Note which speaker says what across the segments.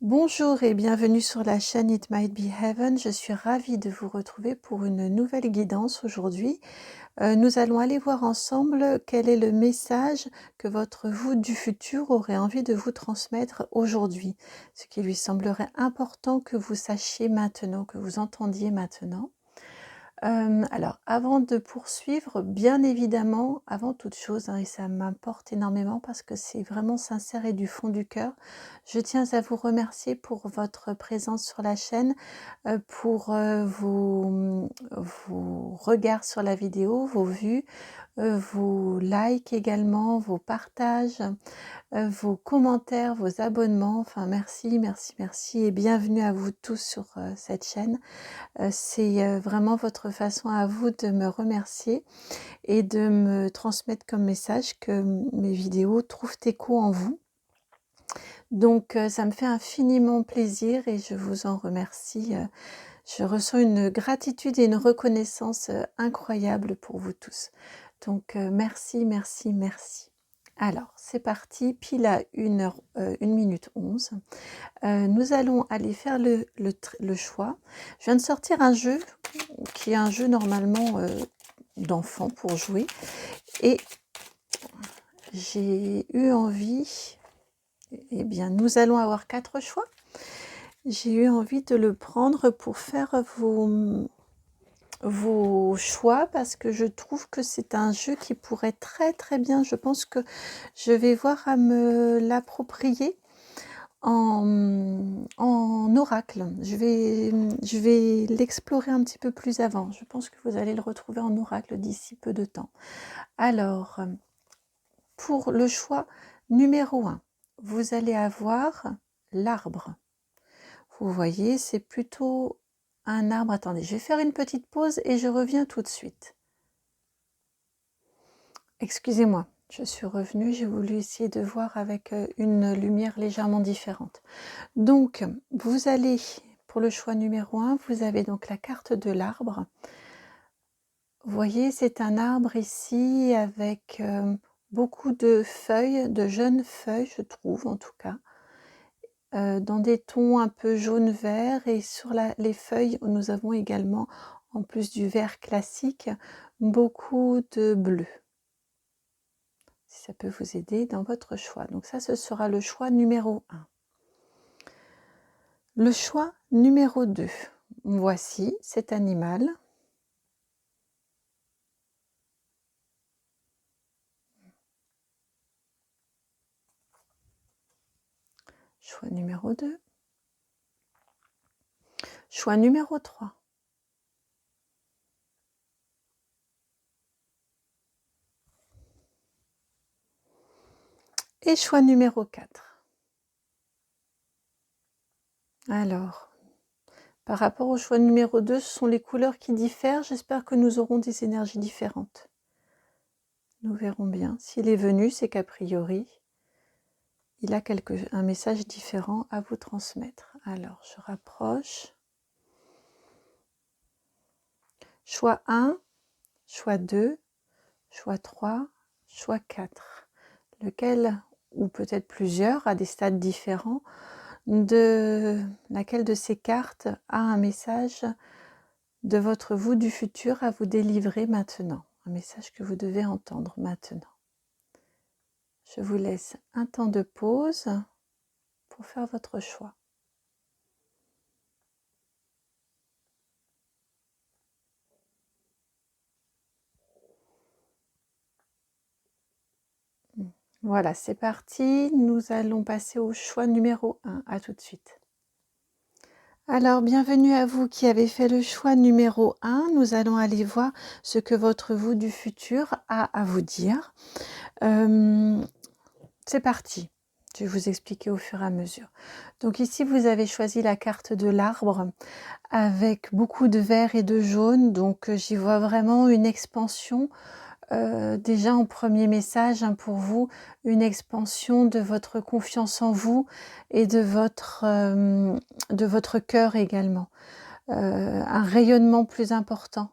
Speaker 1: Bonjour et bienvenue sur la chaîne It Might Be Heaven. Je suis ravie de vous retrouver pour une nouvelle guidance aujourd'hui. Nous allons aller voir ensemble quel est le message que votre vous du futur aurait envie de vous transmettre aujourd'hui. Ce qui lui semblerait important que vous sachiez maintenant, que vous entendiez maintenant. Alors, avant de poursuivre, bien évidemment, avant toute chose, et ça m'importe énormément parce que c'est vraiment sincère et du fond du cœur, je tiens à vous remercier pour votre présence sur la chaîne, pour vos regards sur la vidéo, vos vues, vos likes également, vos partages, vos commentaires, vos abonnements. Enfin, merci, merci, merci et bienvenue à vous tous sur cette chaîne. C'est vraiment votre façon à vous de me remercier et de me transmettre comme message que mes vidéos trouvent écho en vous. Donc ça me fait infiniment plaisir et je vous en remercie. Je ressens une gratitude et une reconnaissance incroyable pour vous tous. Donc merci, merci, merci. Alors, c'est parti, pile à 1 minute 11. Nous allons aller faire le choix. Je viens de sortir un jeu qui est un jeu normalement d'enfant pour jouer. Et j'ai eu envie, eh bien nous allons avoir 4 choix. J'ai eu envie de le prendre pour faire vos choix parce que je trouve que c'est un jeu qui pourrait très très bien, je pense que je vais voir à me l'approprier en oracle. Je vais l'explorer un petit peu plus avant. Je pense que vous allez le retrouver en oracle d'ici peu de temps. Alors, pour le choix numéro 1, vous allez avoir l'arbre. Vous voyez, c'est plutôt un arbre. Attendez, je vais faire une petite pause et je reviens tout de suite. Excusez-moi, je suis revenue, j'ai voulu essayer de voir avec une lumière légèrement différente. Donc, vous allez, pour le choix numéro 1, vous avez donc la carte de l'arbre. Vous voyez, c'est un arbre ici avec beaucoup de feuilles, de jeunes feuilles, je trouve en tout cas, dans des tons un peu jaune-vert. Et sur les feuilles, nous avons également, en plus du vert classique, beaucoup de bleu. Si ça peut vous aider dans votre choix. Donc ça, ce sera le choix numéro 1. Le choix numéro 2. Voici cet animal. Choix numéro 2. Choix numéro 3. Et choix numéro 4. Alors, par rapport au choix numéro 2, ce sont les couleurs qui diffèrent. J'espère que nous aurons des énergies différentes. Nous verrons bien. S'il est venu, c'est qu'a priori, il a un message différent à vous transmettre. Alors, je rapproche. Choix 1, choix 2, choix 3, choix 4. Lequel, ou peut-être plusieurs, à des stades différents, laquelle de ces cartes a un message de votre vous du futur à vous délivrer maintenant, un message que vous devez entendre maintenant. Je vous laisse un temps de pause pour faire votre choix. Voilà, c'est parti. Nous allons passer au choix numéro 1. À tout de suite. Alors, bienvenue à vous qui avez fait le choix numéro 1. Nous allons aller voir ce que votre vous du futur a à vous dire. C'est parti. Je vais vous expliquer au fur et à mesure. Donc ici, vous avez choisi la carte de l'arbre avec beaucoup de vert et de jaune. Donc j'y vois vraiment une expansion. Déjà en premier message pour vous, une expansion de votre confiance en vous et de votre cœur également. Un rayonnement plus important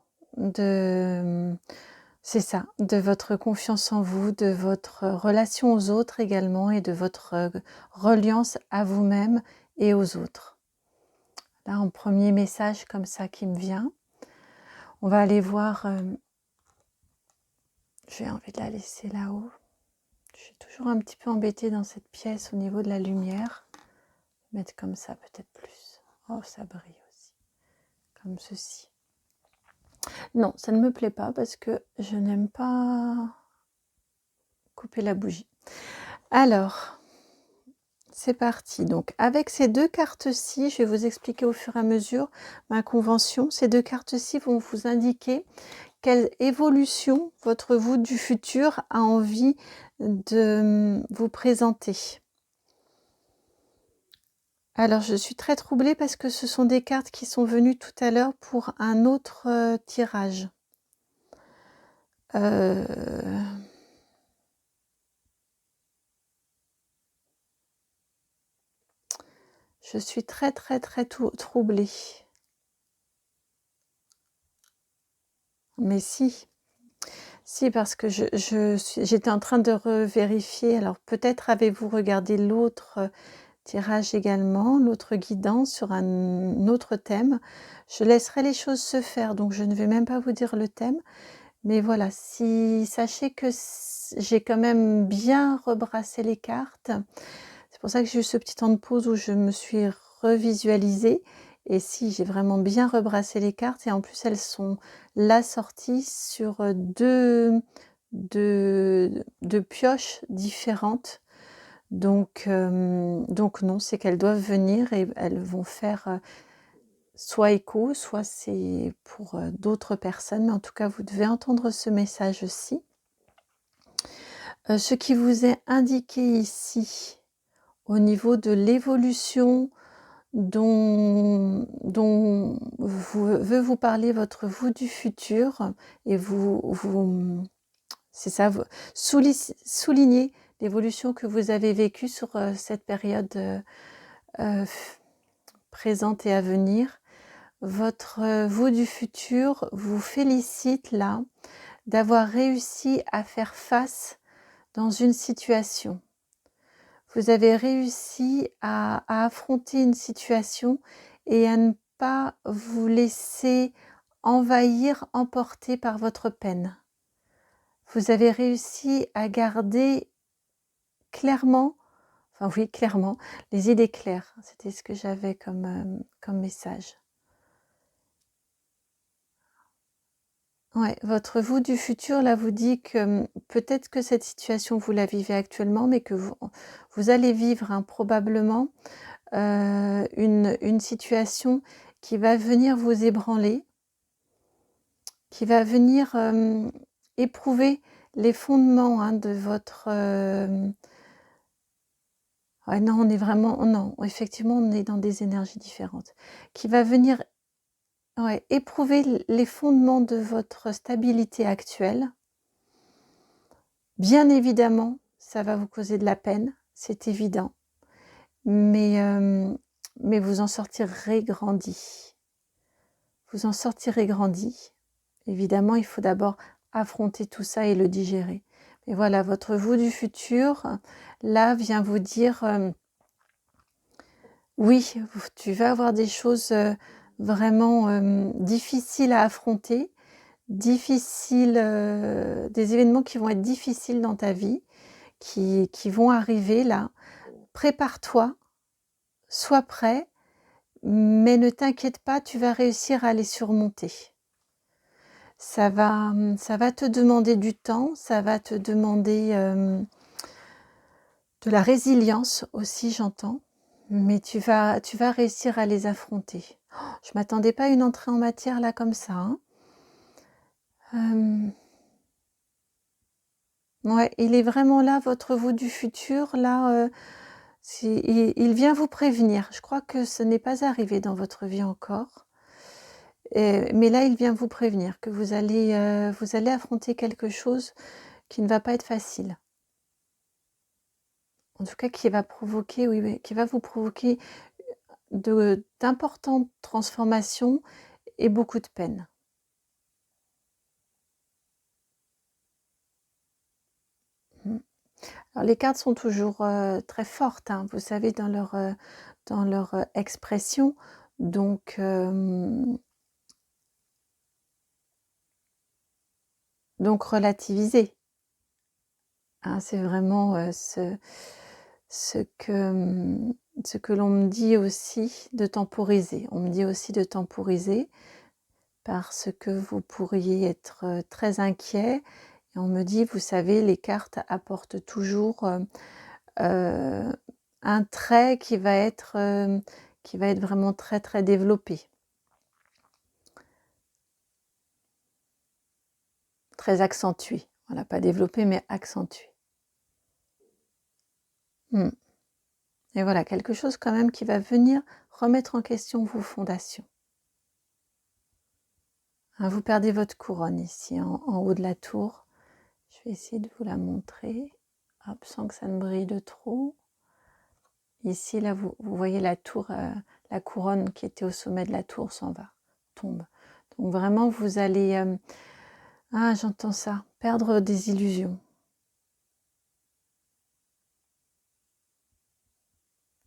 Speaker 1: c'est ça, de votre confiance en vous, de votre relation aux autres également et de votre reliance à vous-même et aux autres. Là, un premier message comme ça qui me vient. On va aller voir, j'ai envie de la laisser là-haut. Je suis toujours un petit peu embêtée dans cette pièce au niveau de la lumière. Mettre comme ça peut-être plus. Oh, ça brille aussi. Comme ceci. Non, ça ne me plaît pas parce que je n'aime pas couper la bougie. Alors, c'est parti. Donc, avec ces deux cartes-ci, je vais vous expliquer au fur et à mesure ma convention. Ces deux cartes-ci vont vous indiquer quelle évolution votre vous du futur a envie de vous présenter. Alors, je suis très troublée parce que ce sont des cartes qui sont venues tout à l'heure pour un autre tirage. Je suis très troublée. Mais si, parce que j'étais en train de revérifier. Alors peut-être avez-vous regardé l'autre tirage également, l'autre guidance sur un autre thème. Je laisserai les choses se faire, donc je ne vais même pas vous dire le thème. Mais voilà, sachez que j'ai quand même bien rebrassé les cartes. C'est pour ça que j'ai eu ce petit temps de pause où je me suis revisualisée. Et si, j'ai vraiment bien rebrassé les cartes. Et en plus, elles sont là sorties sur deux pioches différentes. Donc non, c'est qu'elles doivent venir et elles vont faire soit écho, soit c'est pour d'autres personnes. Mais en tout cas, vous devez entendre ce message-ci. Ce qui vous est indiqué ici, au niveau de l'évolution dont veut vous parler votre vous du futur, et c'est ça, souligner l'évolution que vous avez vécue sur cette période présente et à venir. Votre vous du futur vous félicite là d'avoir réussi à faire face dans une situation. Vous avez réussi à affronter une situation et à ne pas vous laisser envahir, emporter par votre peine. Vous avez réussi à garder clairement, les idées claires. C'était ce que j'avais comme message. Ouais, votre vous du futur, là, vous dit que peut-être que cette situation, vous la vivez actuellement, mais que vous allez vivre probablement une situation qui va venir vous ébranler, qui va venir éprouver les fondements de votre... Ouais, non, on est vraiment... Non, effectivement, on est dans des énergies différentes. Qui va venir éprouver les fondements de votre stabilité actuelle. Bien évidemment, ça va vous causer de la peine, c'est évident. Mais vous en sortirez grandi. Vous en sortirez grandi. Évidemment, il faut d'abord affronter tout ça et le digérer. Mais voilà, votre vous du futur, là, vient vous dire, oui, tu vas avoir des choses vraiment difficiles à affronter, des événements qui vont être difficiles dans ta vie, qui vont arriver là. Prépare-toi, sois prêt, mais ne t'inquiète pas, tu vas réussir à les surmonter. Ça va te demander du temps, ça va te demander de la résilience aussi, j'entends, mais tu vas réussir à les affronter. Oh, je ne m'attendais pas à une entrée en matière là comme ça. Ouais, il est vraiment là, votre vous du futur, là, il vient vous prévenir. Je crois que ce n'est pas arrivé dans votre vie encore. Mais là, il vient vous prévenir que vous allez affronter quelque chose qui ne va pas être facile. En tout cas, qui va vous provoquer d'importantes transformations et beaucoup de peine. Alors les cartes sont toujours très fortes, hein, vous savez, dans leur expression. Donc relativiser, hein, c'est vraiment ce que l'on me dit aussi de temporiser. On me dit aussi de temporiser parce que vous pourriez être très inquiet. Et on me dit, vous savez, les cartes apportent toujours un trait qui va être vraiment très très développé, très accentué. Voilà, pas développé mais accentué. Et voilà, quelque chose quand même qui va venir remettre en question vos fondations. Hein, vous perdez votre couronne ici en haut de la tour. Je vais essayer de vous la montrer, hop, sans que ça ne brille de trop. Ici, là, vous voyez la tour, la couronne qui était au sommet de la tour s'en va, tombe. Donc vraiment, vous allez, ah, j'entends ça, perdre des illusions.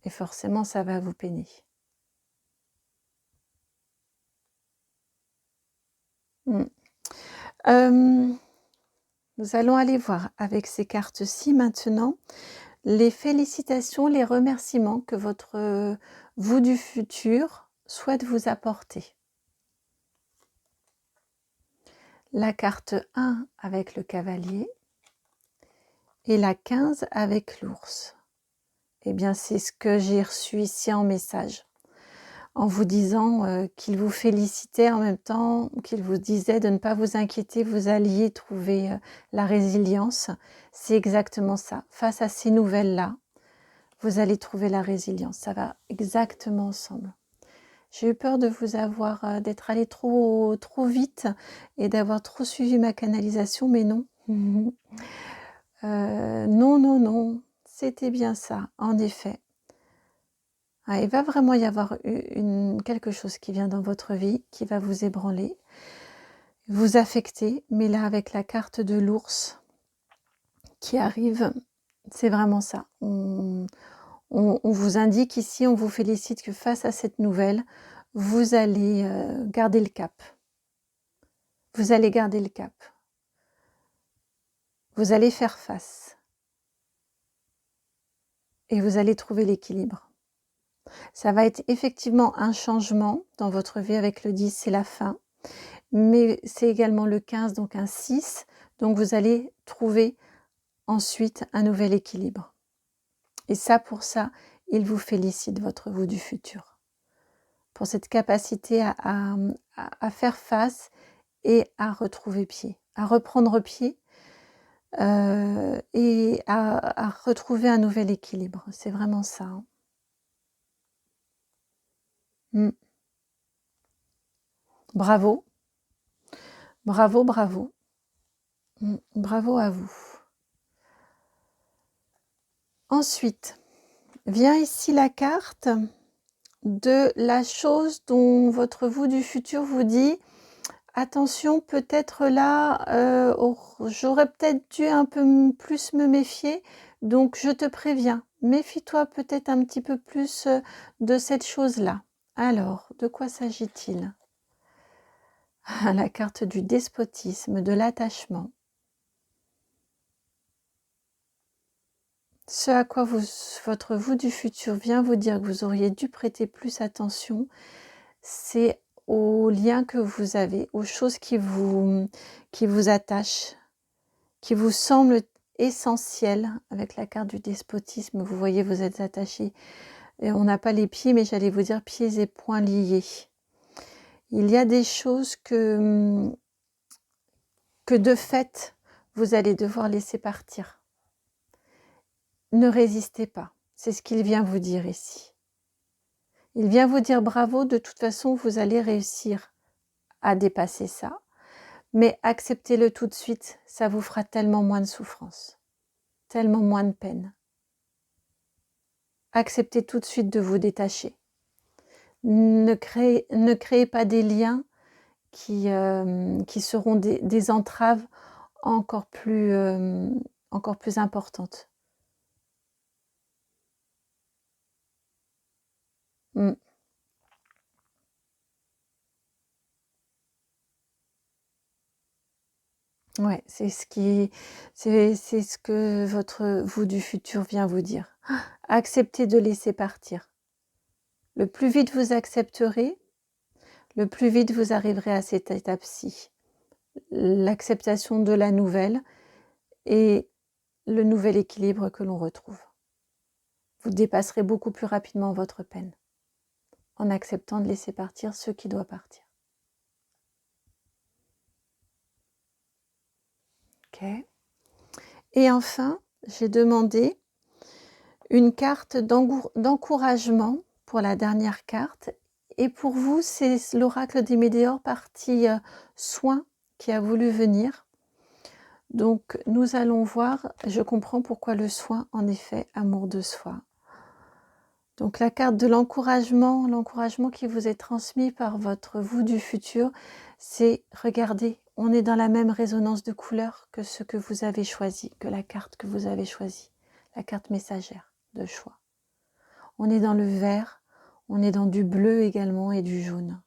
Speaker 1: Et forcément, ça va vous peiner. Nous allons aller voir avec ces cartes-ci maintenant les félicitations, les remerciements que votre vous du futur souhaite vous apporter. La carte 1 avec le cavalier et la 15 avec l'ours. Eh bien, c'est ce que j'ai reçu ici en message, en vous disant qu'il vous félicitait en même temps, qu'il vous disait de ne pas vous inquiéter, vous alliez trouver la résilience. C'est exactement ça. Face à ces nouvelles-là, vous allez trouver la résilience. Ça va exactement ensemble. J'ai eu peur de vous avoir, d'être allé trop vite et d'avoir trop suivi ma canalisation, mais non. Non, non, non, c'était bien ça, en effet. Ah, il va vraiment y avoir quelque chose qui vient dans votre vie, qui va vous ébranler, vous affecter, mais là avec la carte de l'ours qui arrive, c'est vraiment ça. On vous indique ici, on vous félicite que face à cette nouvelle, vous allez garder le cap. Vous allez garder le cap. Vous allez faire face. Et vous allez trouver l'équilibre. Ça va être effectivement un changement dans votre vie avec le 10, c'est la fin. Mais c'est également le 15, donc un 6. Donc vous allez trouver ensuite un nouvel équilibre. Et ça, pour ça, il vous félicite, votre vous du futur. Pour cette capacité à faire face et à retrouver pied, à reprendre pied et à retrouver un nouvel équilibre. C'est vraiment ça. Bravo. Bravo, bravo. Bravo à vous. Ensuite, vient ici la carte de la chose dont votre vous du futur vous dit attention, peut-être là, j'aurais peut-être dû un peu plus me méfier, donc je te préviens, méfie-toi peut-être un petit peu plus de cette chose-là. Alors, de quoi s'agit-il? La carte du despotisme, de l'attachement. Ce à quoi votre vous du futur vient vous dire que vous auriez dû prêter plus attention, c'est aux liens que vous avez, aux choses qui vous attachent, qui vous semblent essentielles. Avec la carte du despotisme, vous voyez, vous êtes attachés. Et on n'a pas les pieds, mais j'allais vous dire pieds et poings liés. Il y a des choses que de fait, vous allez devoir laisser partir. Ne résistez pas, c'est ce qu'il vient vous dire ici. Il vient vous dire bravo, de toute façon, vous allez réussir à dépasser ça. Mais acceptez-le tout de suite, ça vous fera tellement moins de souffrance, tellement moins de peine. Acceptez tout de suite de vous détacher. Ne créez pas des liens qui seront des entraves encore plus importantes. Ouais, c'est ce que votre vous du futur vient vous dire. Acceptez de laisser partir. Le plus vite vous accepterez, le plus vite vous arriverez à cette étape-ci. L'acceptation de la nouvelle et le nouvel équilibre que l'on retrouve. Vous dépasserez beaucoup plus rapidement votre peine en acceptant de laisser partir ce qui doit partir. Ok. Et enfin, j'ai demandé une carte d'encouragement pour la dernière carte. Et pour vous, c'est l'oracle des Météores partie soin qui a voulu venir. Donc, nous allons voir, je comprends pourquoi le soin, en effet, amour de soi. Donc, la carte de l'encouragement qui vous est transmis par votre vous du futur, c'est, regardez, on est dans la même résonance de couleurs que ce que vous avez choisi, que la carte que vous avez choisie, la carte messagère de choix. On est dans le vert, on est dans du bleu également et du jaune,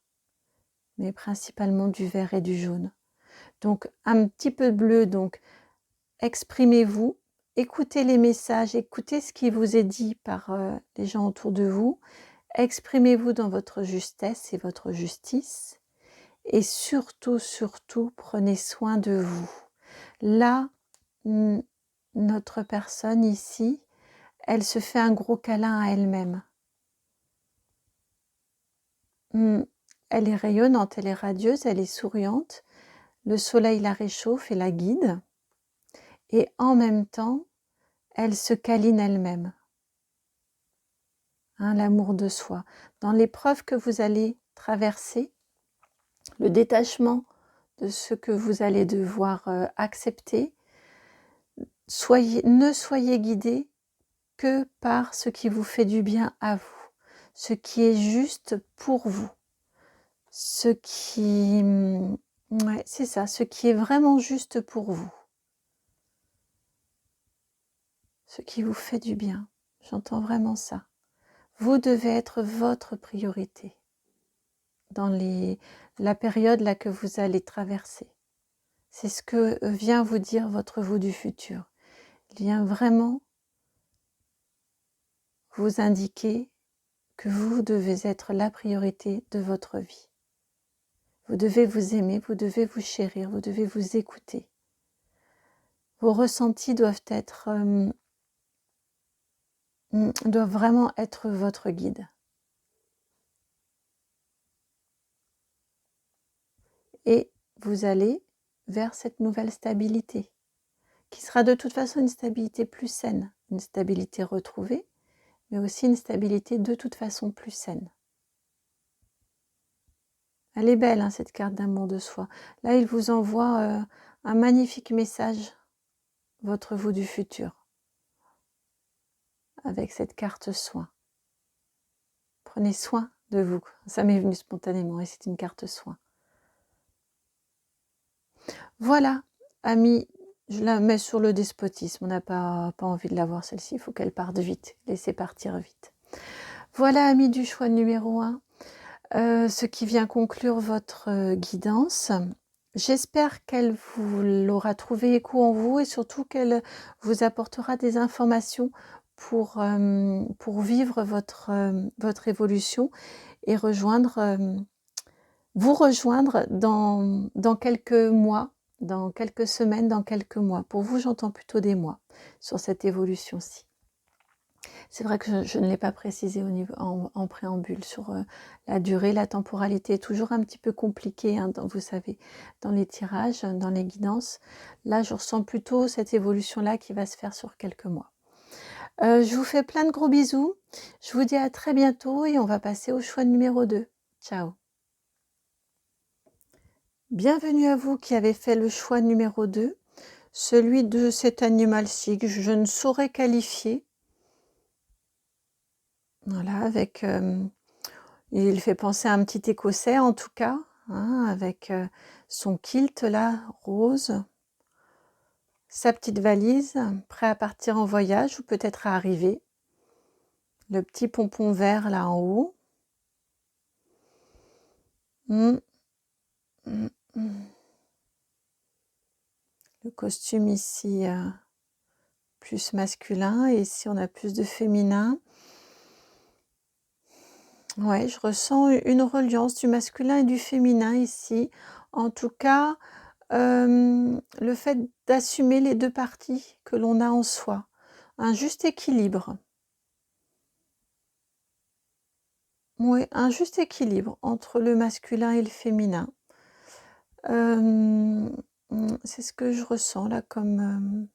Speaker 1: mais principalement du vert et du jaune. Donc, un petit peu de bleu, donc exprimez-vous, écoutez les messages, écoutez ce qui vous est dit par les gens autour de vous, exprimez-vous dans votre justesse et votre justice, et surtout, surtout, prenez soin de vous. Là, notre personne ici, elle se fait un gros câlin à elle-même. Elle est rayonnante, elle est radieuse, elle est souriante, le soleil la réchauffe et la guide, et en même temps, elle se câline elle-même. L'amour de soi. Dans l'épreuve que vous allez traverser, le détachement de ce que vous allez devoir accepter, ne soyez guidés que par ce qui vous fait du bien à vous, ce qui est juste pour vous, ce qui, c'est ça, ce qui est vraiment juste pour vous, ce qui vous fait du bien. J'entends vraiment ça. Vous devez être votre priorité dans la période là que vous allez traverser. C'est ce que vient vous dire votre vous du futur. Il vient vraiment vous indiquer que vous devez être la priorité de votre vie. Vous devez vous aimer, vous devez vous chérir, vous devez vous écouter. Vos ressentis doivent vraiment être votre guide. Et vous allez vers cette nouvelle stabilité, qui sera de toute façon une stabilité plus saine, une stabilité retrouvée, mais aussi une stabilité de toute façon plus saine. Elle est belle, cette carte d'amour de soi. Là, il vous envoie un magnifique message, votre vous du futur, avec cette carte soin. Prenez soin de vous. Ça m'est venu spontanément et c'est une carte soin. Voilà, amis, je la mets sur le despotisme. On n'a pas envie de la voir celle-ci, il faut qu'elle parte vite. Laissez partir vite. Voilà, amis du choix numéro 1, ce qui vient conclure votre guidance. J'espère qu'elle vous aura trouvé écho en vous et surtout qu'elle vous apportera des informations pour vivre votre évolution et vous rejoindre dans quelques mois, dans quelques semaines, dans quelques mois. Pour vous, j'entends plutôt des mois sur cette évolution-ci. C'est vrai que je ne l'ai pas précisé en préambule sur la durée, la temporalité est toujours un petit peu compliquée, vous savez, dans les tirages, dans les guidances. Là, je ressens plutôt cette évolution-là qui va se faire sur quelques mois. Je vous fais plein de gros bisous. Je vous dis à très bientôt et on va passer au choix numéro 2. Ciao. Bienvenue à vous qui avez fait le choix numéro 2, celui de cet animal-ci que je ne saurais qualifier. Voilà, avec... il fait penser à un petit Écossais en tout cas, avec son kilt là, rose, sa petite valise, prêt à partir en voyage ou peut-être à arriver. Le petit pompon vert là en haut. le costume ici plus masculin et ici on a plus de féminin. Ouais, je ressens une reliance du masculin et du féminin ici. En tout cas, le fait d'assumer les 2 parties que l'on a en soi. Un juste équilibre. Oui, un juste équilibre entre le masculin et le féminin. C'est ce que je ressens là comme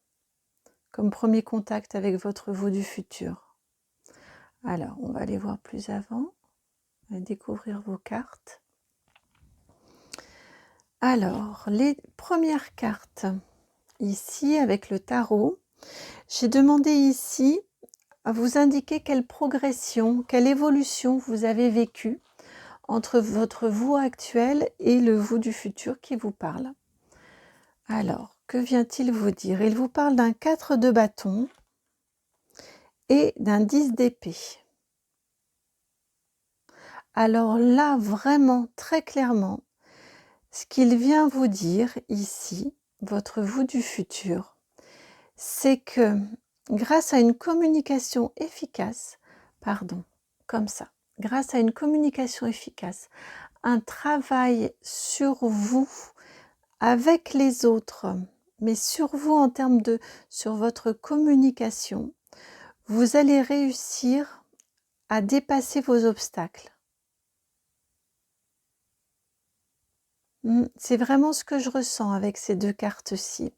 Speaker 1: premier contact avec votre vous du futur. Alors, on va aller voir plus avant. On va découvrir vos cartes. Alors, les premières cartes, ici avec le tarot, j'ai demandé ici à vous indiquer quelle progression, quelle évolution vous avez vécue entre votre vous actuel et le vous du futur qui vous parle. Alors, que vient-il vous dire? Il vous parle d'un 4 de bâton et d'un 10 d'épée. Alors là, vraiment, très clairement, ce qu'il vient vous dire ici, votre vous du futur, c'est que grâce à une communication efficace, grâce à une communication efficace, un travail sur vous avec les autres, mais sur vous en termes sur votre communication, vous allez réussir à dépasser vos obstacles. C'est vraiment ce que je ressens avec ces 2 cartes-ci.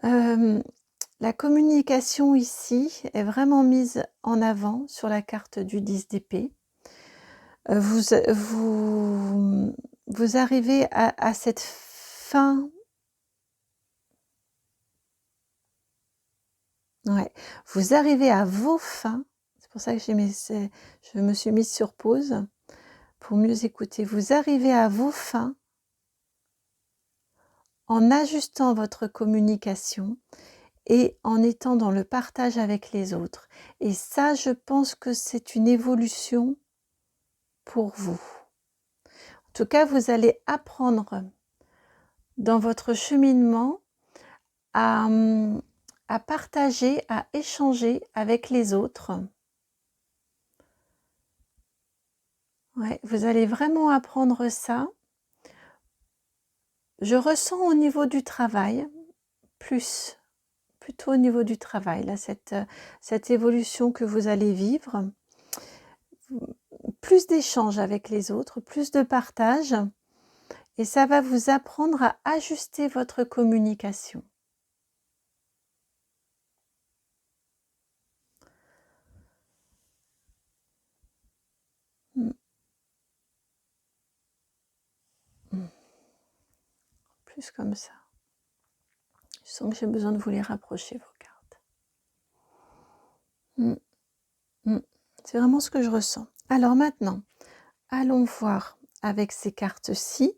Speaker 1: La communication ici est vraiment mise en avant sur la carte du 10 d'épée. Vous arrivez à cette fin. Ouais, vous arrivez à vos fins. C'est pour ça que je me suis mise sur pause pour mieux écouter. Vous arrivez à vos fins en ajustant votre communication et en étant dans le partage avec les autres. Et ça, je pense que c'est une évolution pour vous. En tout cas, vous allez apprendre dans votre cheminement à partager, à échanger avec les autres. Ouais, vous allez vraiment apprendre ça. Je ressens au niveau du travail, plutôt au niveau du travail, là, cette évolution que vous allez vivre. Plus d'échanges avec les autres, plus de partage, et ça va vous apprendre à ajuster votre communication. Plus comme ça. Je sens que j'ai besoin de vous les rapprocher, vos cartes. C'est vraiment ce que je ressens. Alors maintenant, allons voir avec ces cartes-ci.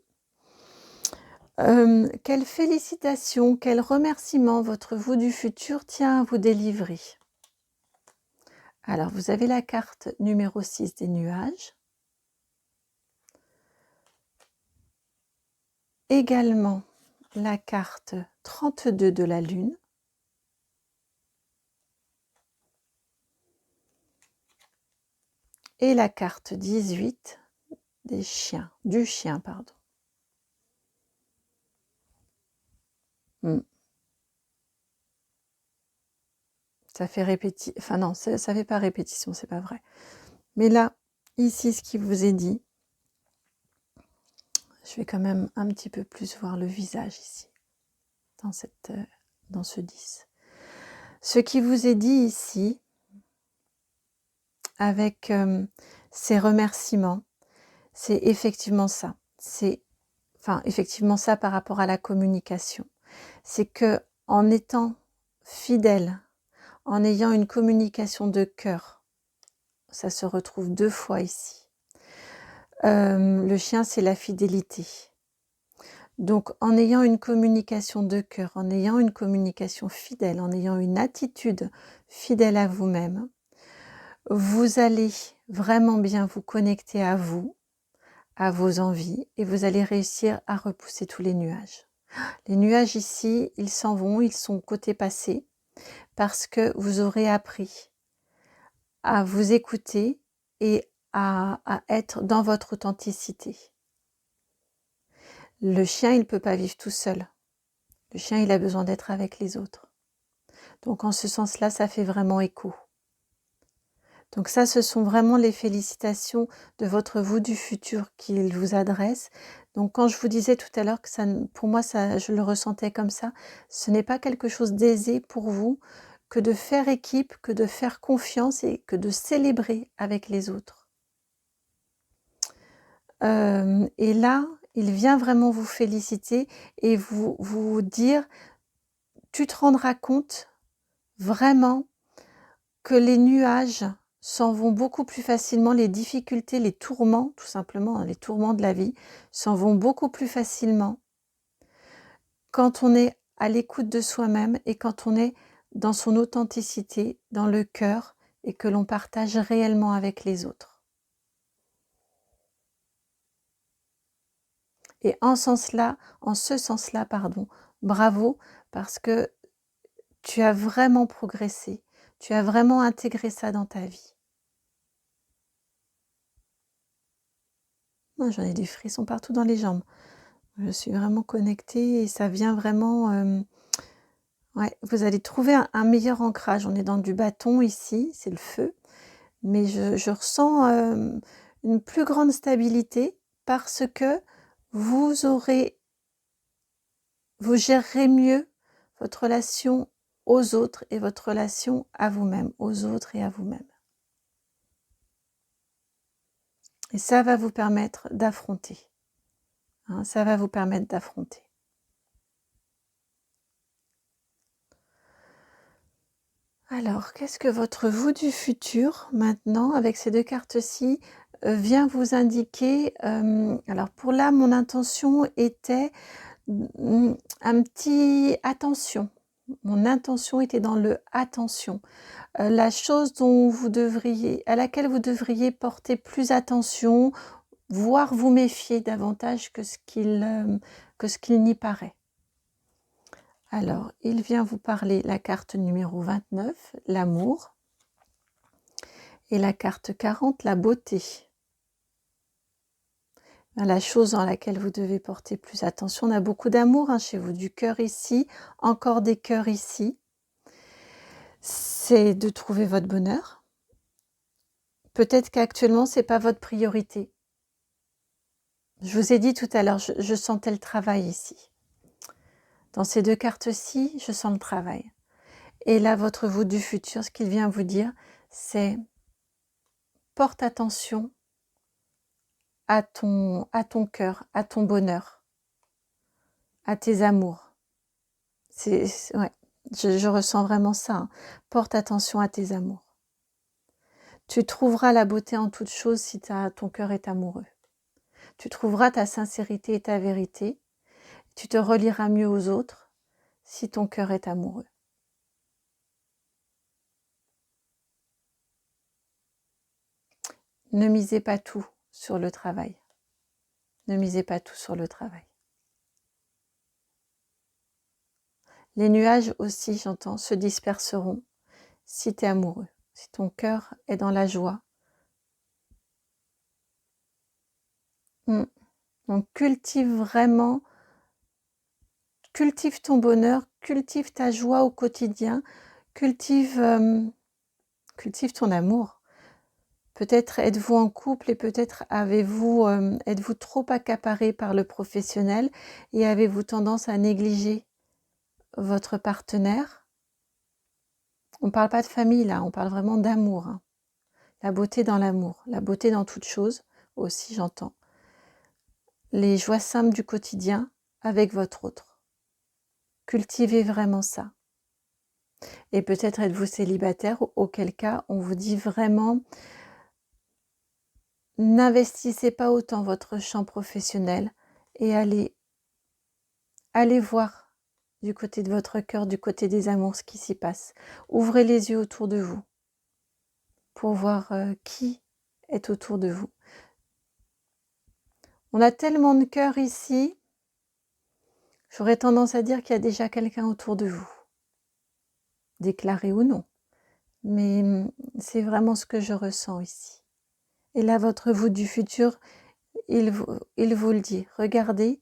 Speaker 1: Quelle félicitation, quel remerciement votre vous du futur tient à vous délivrer. Alors, vous avez la carte numéro 6 des nuages. Également, la carte 32 de la lune. Et la carte 18 du chien, pardon. Ça fait répétition, enfin non, ça fait pas répétition, c'est pas vrai. Mais là, ici, ce qui vous est dit, je vais quand même un petit peu plus voir le visage ici, dans ce 10. Ce qui vous est dit ici, avec ces remerciements, c'est effectivement ça. Effectivement ça par rapport à la communication. C'est que en étant fidèle, en ayant une communication de cœur, ça se retrouve 2 fois ici. Le chien, c'est la fidélité. Donc, en ayant une communication de cœur, en ayant une communication fidèle, en ayant une attitude fidèle à vous-même, vous allez vraiment bien vous connecter à vous, à vos envies, et vous allez réussir à repousser tous les nuages. Les nuages ici, ils s'en vont, ils sont côté passé, parce que vous aurez appris à vous écouter et à être dans votre authenticité. Le chien, il ne peut pas vivre tout seul. Le chien, il a besoin d'être avec les autres. Donc en ce sens-là, ça fait vraiment écho. Donc ça, ce sont vraiment les félicitations de votre vous du futur qu'il vous adresse. Donc quand je vous disais tout à l'heure que ça, pour moi, ça, je le ressentais comme ça, ce n'est pas quelque chose d'aisé pour vous que de faire équipe, que de faire confiance et que de célébrer avec les autres. Et là, il vient vraiment vous féliciter et vous dire, tu te rendras compte vraiment que les nuages s'en vont beaucoup plus facilement, les difficultés, les tourments, tout simplement, les tourments de la vie, s'en vont beaucoup plus facilement quand on est à l'écoute de soi-même et quand on est dans son authenticité, dans le cœur et que l'on partage réellement avec les autres. Et en ce sens-là, bravo, parce que tu as vraiment progressé, tu as vraiment intégré ça dans ta vie. Moi, j'en ai des frissons partout dans les jambes. Je suis vraiment connectée et ça vient vraiment... ouais, vous allez trouver un meilleur ancrage. On est dans du bâton ici, c'est le feu. Mais je ressens une plus grande stabilité parce que vous gérerez mieux votre relation aux autres et votre relation à vous-même, aux autres et à vous-même. Et ça va vous permettre d'affronter. Hein, ça va vous permettre d'affronter. Alors, qu'est-ce que votre vous du futur, maintenant, avec ces deux cartes-ci, vient vous indiquer? Alors, pour là, mon intention était un petit attention. Mon intention était dans le attention. La chose à laquelle vous devriez porter plus attention, voire vous méfier davantage que ce qu'il n'y paraît. Alors, il vient vous parler la carte numéro 29, l'amour, et la carte 40, la beauté. La chose dans laquelle vous devez porter plus attention, on a beaucoup d'amour chez vous, du cœur ici, encore des cœurs ici. C'est de trouver votre bonheur. Peut-être qu'actuellement, ce n'est pas votre priorité. Je vous ai dit tout à l'heure, je sentais le travail ici. Dans ces deux cartes-ci, je sens le travail. Et là, votre vous du futur, ce qu'il vient vous dire, c'est porte attention à ton cœur, à ton bonheur, à tes amours. Ouais, je ressens vraiment ça. Hein. Porte attention à tes amours. Tu trouveras la beauté en toute chose si ton cœur est amoureux. Tu trouveras ta sincérité et ta vérité. Tu te relieras mieux aux autres si ton cœur est amoureux. Ne misez pas tout sur le travail. Ne misez pas tout sur le travail. Les nuages aussi, j'entends, se disperseront si tu es amoureux, si ton cœur est dans la joie. Donc cultive ton bonheur, cultive ta joie au quotidien, cultive ton amour. Peut-être êtes-vous en couple et peut-être êtes-vous trop accaparé par le professionnel et avez-vous tendance à négliger votre partenaire. On ne parle pas de famille là, on parle vraiment d'amour. Hein. La beauté dans l'amour, la beauté dans toute chose aussi, j'entends. Les joies simples du quotidien avec votre autre. Cultivez vraiment ça. Et peut-être êtes-vous célibataire, auquel cas on vous dit vraiment n'investissez pas autant votre champ professionnel et allez voir du côté de votre cœur, du côté des amours, ce qui s'y passe. Ouvrez les yeux autour de vous pour voir qui est autour de vous. On a tellement de cœur ici. J'aurais tendance à dire qu'il y a déjà quelqu'un autour de vous, déclaré ou non. Mais c'est vraiment ce que je ressens ici. Et là, votre vous du futur, il vous le dit. Regardez,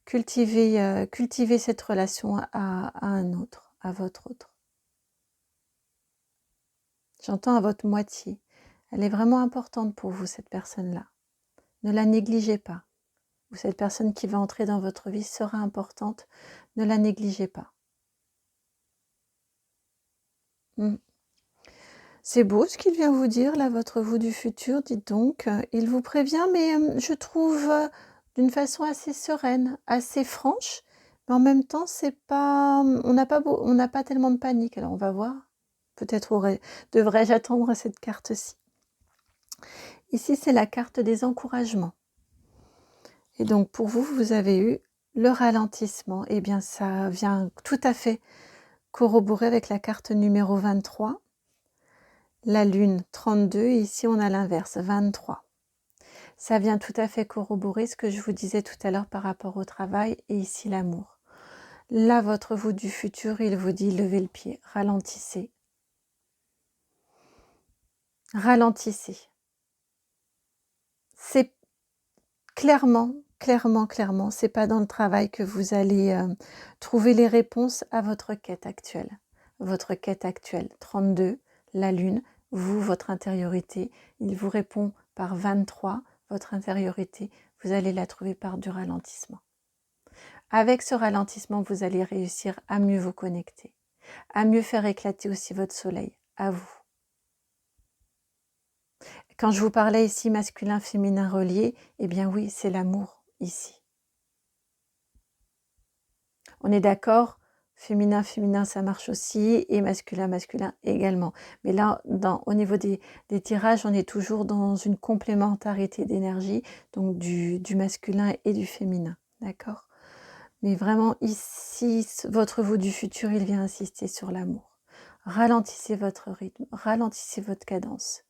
Speaker 1: cultivez cette relation à un autre, à votre autre. J'entends à votre moitié. Elle est vraiment importante pour vous, cette personne-là. Ne la négligez pas. Ou cette personne qui va entrer dans votre vie sera importante. Ne la négligez pas. C'est beau ce qu'il vient vous dire, là, votre vous du futur, dites donc. Il vous prévient, mais je trouve d'une façon assez sereine, assez franche. Mais en même temps, c'est pas, on n'a pas tellement de panique. Alors, on va voir. Peut-être devrais-je attendre cette carte-ci. Ici, c'est la carte des encouragements. Et donc, pour vous, vous avez eu le ralentissement. Eh bien, ça vient tout à fait corroborer avec la carte numéro 23. La lune 32, et ici on a l'inverse, 23. Ça vient tout à fait corroborer ce que je vous disais tout à l'heure par rapport au travail et ici l'amour. Là, votre vous du futur, il vous dit levez le pied, ralentissez. Ralentissez. C'est clairement, c'est pas dans le travail que vous allez trouver les réponses à votre quête actuelle. Votre quête actuelle, 32, la lune, vous, votre intériorité, il vous répond par 23, votre intériorité, vous allez la trouver par du ralentissement. Avec ce ralentissement, vous allez réussir à mieux vous connecter, à mieux faire éclater aussi votre soleil, à vous. Quand je vous parlais ici masculin-féminin relié, eh bien oui, c'est l'amour ici. On est d'accord, féminin, ça marche aussi, et masculin également. Mais là, au niveau des tirages, on est toujours dans une complémentarité d'énergie, donc du masculin et du féminin, d'accord? Mais vraiment, ici, votre vous du futur, il vient insister sur l'amour. Ralentissez votre rythme, ralentissez votre cadence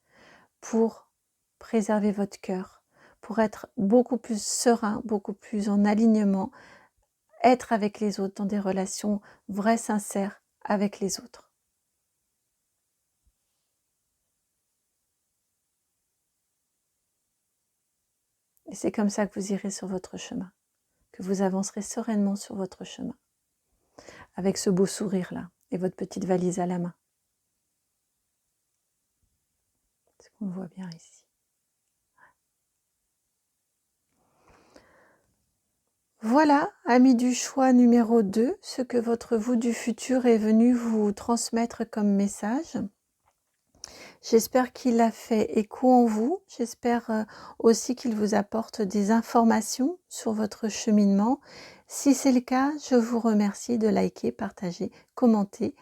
Speaker 1: pour préserver votre cœur, pour être beaucoup plus serein, beaucoup plus en alignement, être avec les autres dans des relations vraies, sincères avec les autres. Et c'est comme ça que vous irez sur votre chemin, que vous avancerez sereinement sur votre chemin, avec ce beau sourire-là et votre petite valise à la main. C'est ce qu'on voit bien ici. Voilà, amis du choix numéro 2, ce que votre vous du futur est venu vous transmettre comme message. J'espère qu'il a fait écho en vous. J'espère aussi qu'il vous apporte des informations sur votre cheminement. Si c'est le cas, je vous remercie de liker, partager, commenter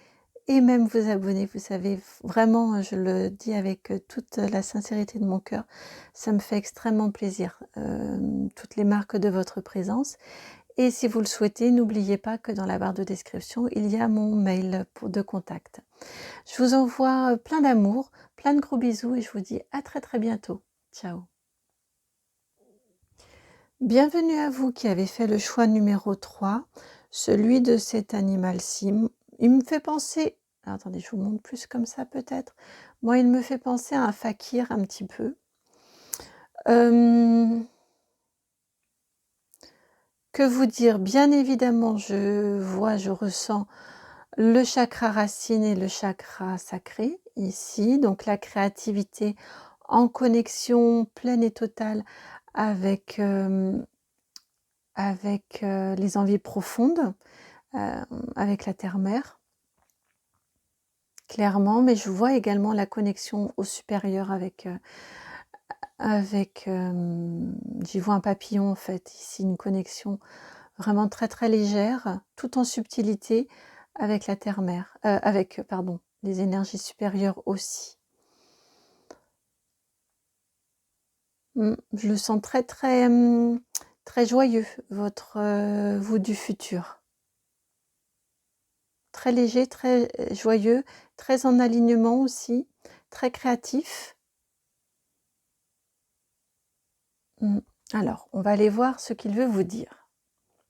Speaker 1: et même vous abonner. Vous savez, vraiment, je le dis avec toute la sincérité de mon cœur, ça me fait extrêmement plaisir, toutes les marques de votre présence. Et si vous le souhaitez, n'oubliez pas que dans la barre de description, il y a mon mail de contact. Je vous envoie plein d'amour, plein de gros bisous et je vous dis à très très bientôt. Ciao. Bienvenue à vous qui avez fait le choix numéro 3, celui de cet animal-ci. Il me fait penser, alors, attendez, je vous montre plus comme ça peut-être. Moi, il me fait penser à un fakir un petit peu. Que vous dire? Bien évidemment, je ressens le chakra racine et le chakra sacré ici, donc la créativité en connexion pleine et totale avec, les envies profondes, avec la terre-mère, clairement, mais je vois également la connexion au supérieur j'y vois un papillon en fait, ici une connexion vraiment très très légère, tout en subtilité avec la terre-mère, les énergies supérieures aussi. Je le sens très très très joyeux, votre vous du futur. Très léger, très joyeux, très en alignement aussi, très créatif. Alors, on va aller voir ce qu'il veut vous dire.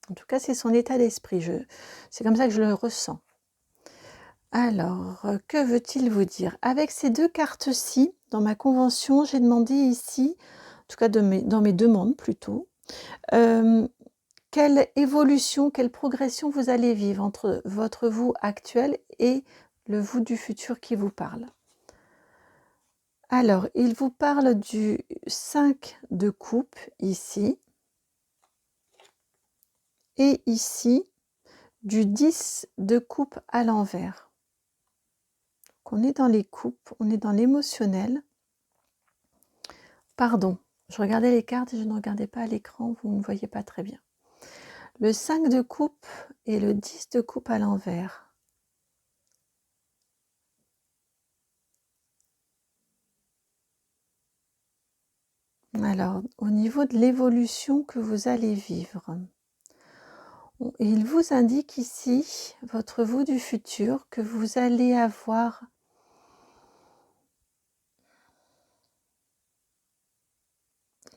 Speaker 1: En tout cas, c'est son état d'esprit. C'est comme ça que je le ressens. Alors, que veut-il vous dire? Avec ces 2 cartes-ci, dans ma convention, j'ai demandé ici, en tout cas dans mes demandes plutôt, quelle évolution, quelle progression vous allez vivre entre votre vous actuel et le vous du futur qui vous parle. Alors, il vous parle du 5 de coupe ici et ici du 10 de coupe à l'envers. Donc on est dans les coupes, on est dans l'émotionnel. Pardon, je regardais les cartes et je ne regardais pas à l'écran, vous ne voyez pas très bien. Le 5 de coupe et le 10 de coupe à l'envers. Alors, au niveau de l'évolution que vous allez vivre, il vous indique ici, votre vous du futur, que vous allez avoir